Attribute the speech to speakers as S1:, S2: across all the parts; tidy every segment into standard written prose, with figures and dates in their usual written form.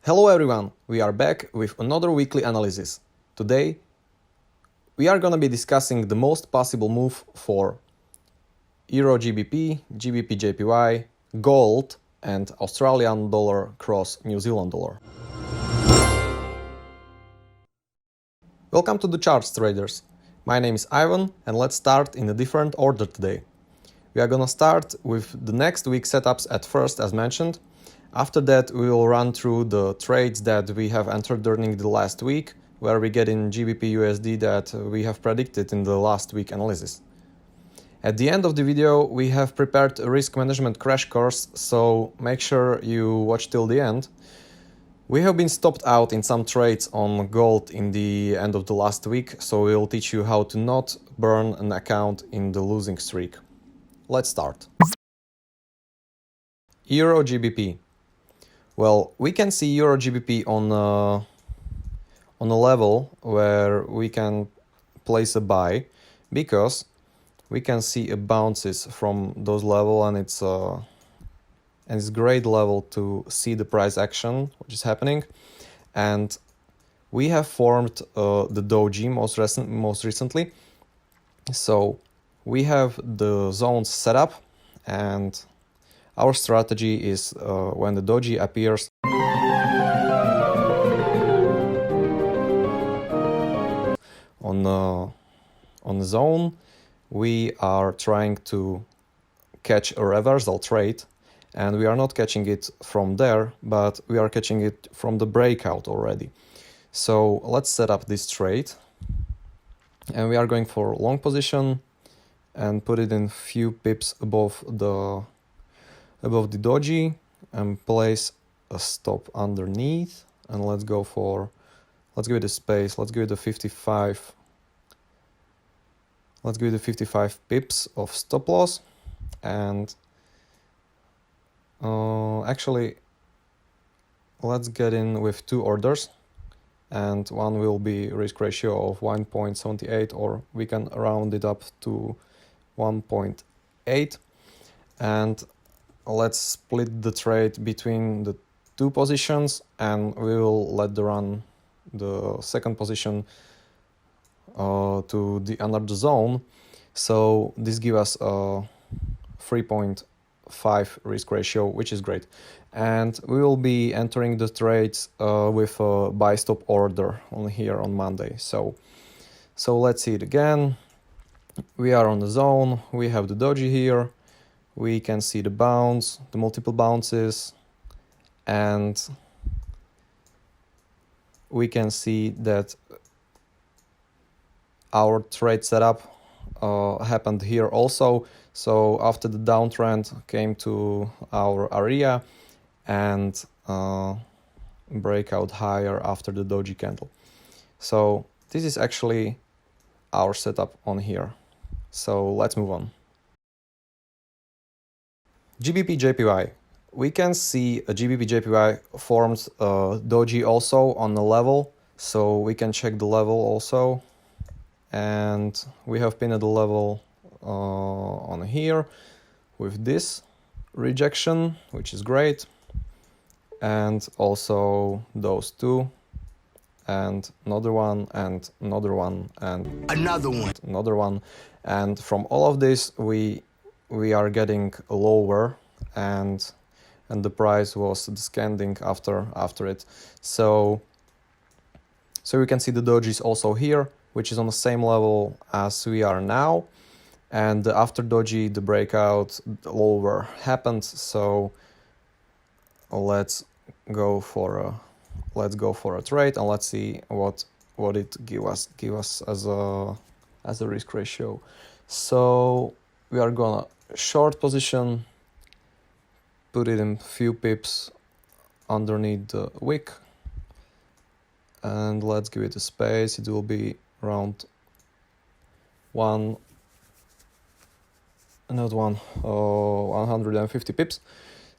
S1: Hello everyone, we are back with another weekly analysis. Today we are gonna be discussing the most possible move for EURGBP, GBPJPY, gold and Australian dollar cross New Zealand dollar. Welcome to the charts traders. My name is Ivan and let's start in a different order today. We are gonna start with the next week setups at first as mentioned. After that, we will run through the trades that we have entered during the last week, where we get in GBPUSD that we have predicted in the last week analysis. At the end of the video, we have prepared a risk management crash course, so make sure you watch till the end. We have been stopped out in some trades on gold in the end of the last week, so we will teach you how to not burn an account in the losing streak. Let's start. EURGBP. Well, we can see EURGBP on a level where we can place a buy because we can see a bounces from those level and it's great level to see the price action which is happening. And we have formed the doji most recently. So we have the zones set up and our strategy is when the doji appears on the zone, we are trying to catch a reversal trade, and we are not catching it from there, but we are catching it from the breakout already. So let's set up this trade, and we are going for long position and put it in few pips above the doji and place a stop underneath, and let's give it a space, let's give it a 55, let's give it a 55 pips of stop loss. And actually let's get in with two orders, and one will be risk ratio of 1.78, or we can round it up to 1.8, and let's split the trade between the two positions, and we will let the second position to the another zone. So this gives us a 3.5 risk ratio, which is great. And we will be entering the trades with a buy stop order on here on Monday. So let's see it again. We are on the zone, we have the doji here. We can see the bounce, the multiple bounces, and we can see that our trade setup happened here also. So after the downtrend came to our area and breakout higher after the doji candle. So this is actually our setup on here. So let's move on. GBPJPY. We can see a GBPJPY forms a doji also on the level, so we can check the level also. And we have pinned the level on here with this rejection, which is great. And also those two, and another one, and another one, and another one. And from all of this, we are getting lower, and the price was descending after it. So we can see the dojis also here, which is on the same level as we are now. And after doji, the breakout lower happened. So let's go for a trade, and let's see what it give us as a risk ratio. So we are gonna short position, put it in few pips underneath the wick, and let's give it a space. It will be around 150 pips.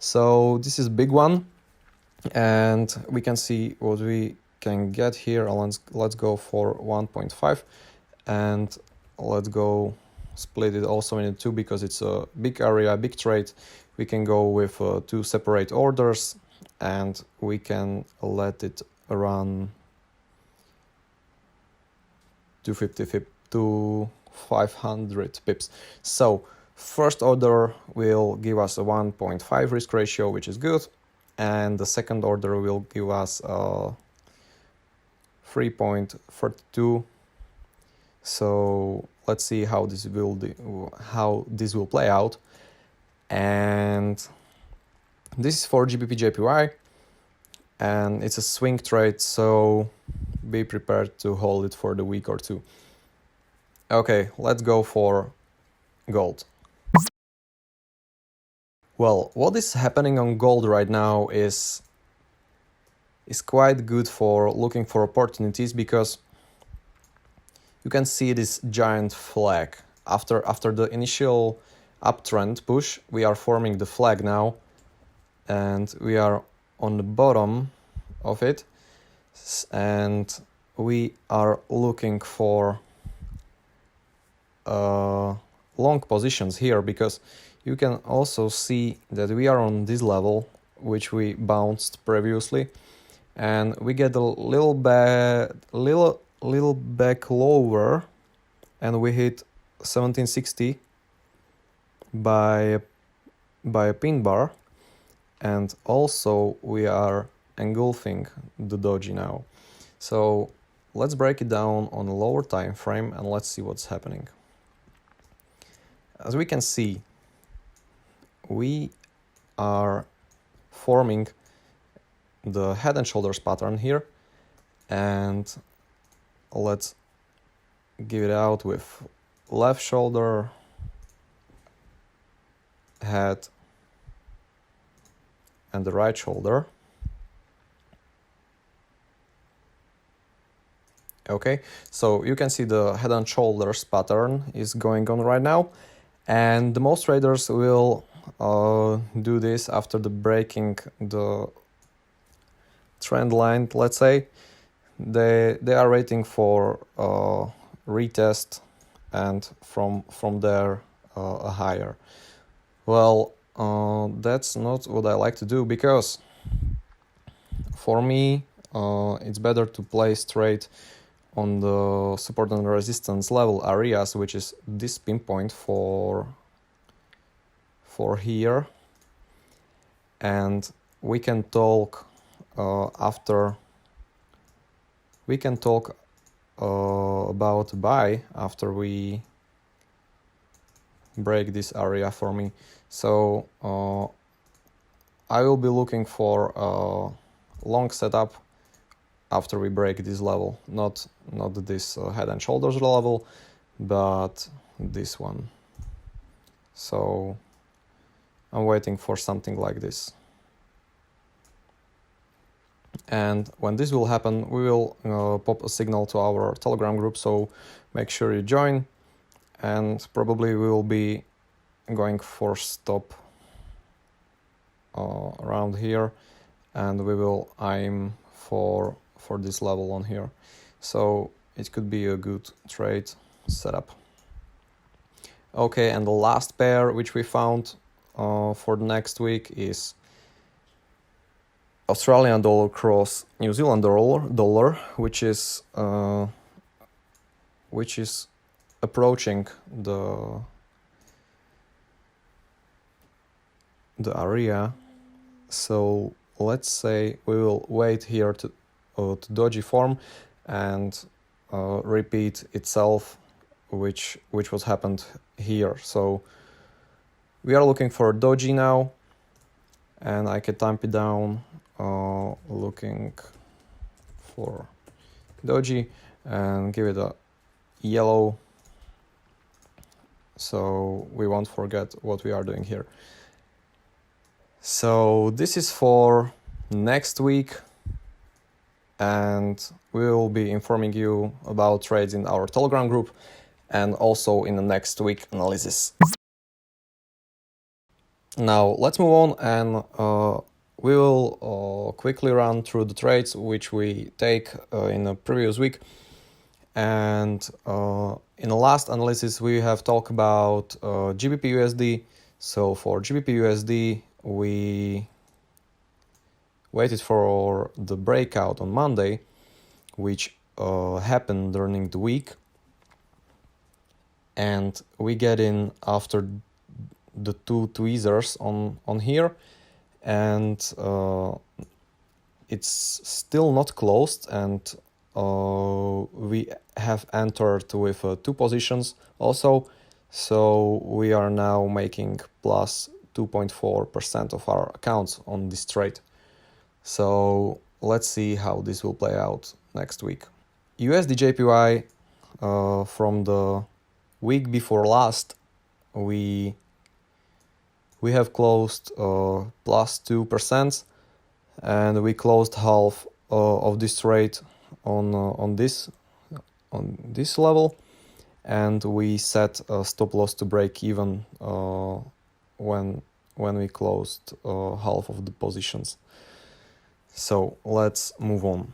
S1: So this is a big one, and we can see what we can get here. Let's go for 1.5, and let's go split it also into two because it's a big area, big trade. We can go with two separate orders, and we can let it run 250 to 500 pips. So first order will give us a 1.5 risk ratio, which is good, and the second order will give us 3.32. So let's see how this will play out. And this is for GBPJPY, and it's a swing trade, so be prepared to hold it for the week or two. Okay, let's go for gold. Well, what is happening on gold right now is quite good for looking for opportunities, because you can see this giant flag. After the initial uptrend push, we are forming the flag now, and we are on the bottom of it, and we are looking for long positions here, because you can also see that we are on this level, which we bounced previously, and we get a little back lower, and we hit 1760 by a pin bar, and also we are engulfing the doji now. So let's break it down on a lower time frame and let's see what's happening. As we can see, we are forming the head and shoulders pattern here, and let's give it out with left shoulder, head, and the right shoulder. Okay, so you can see the head and shoulders pattern is going on right now, and the most traders will do this after the breaking the trend line. Let's say they are waiting for retest, and from there a higher. Well, that's not what I like to do, because for me it's better to play straight on the support and resistance level areas, which is this pinpoint for here, and we can talk about buy after we break this area for me. So I will be looking for a long setup after we break this level, not this head and shoulders level, but this one. So I'm waiting for something like this. And when this will happen, we will pop a signal to our Telegram group, so make sure you join, and probably we will be going for stop around here, and we will aim for this level on here. So it could be a good trade setup. Okay, and the last pair which we found for the next week is Australian dollar cross New Zealand dollar, which is approaching the area. So let's say we will wait here to doji form and repeat itself, which was happened here. So we are looking for doji now, and I can type it down, looking for doji, and give it a yellow, so we won't forget what we are doing here. So this is for next week, and we will be informing you about trades in our Telegram group and also in the next week analysis. Now let's move on, and we will quickly run through the trades which we take in the previous week. And in the last analysis we have talked about GBPUSD. So for GBPUSD we waited for the breakout on Monday, which happened during the week, and we get in after the two tweezers on here, and it's still not closed, and we have entered with two positions also, so we are now making plus 2.4% of our accounts on this trade. So let's see how this will play out next week. USDJPY from the week before last, we have closed plus 2%, and we closed half of this trade on this level, and we set a stop loss to break even when we closed half of the positions. So let's move on.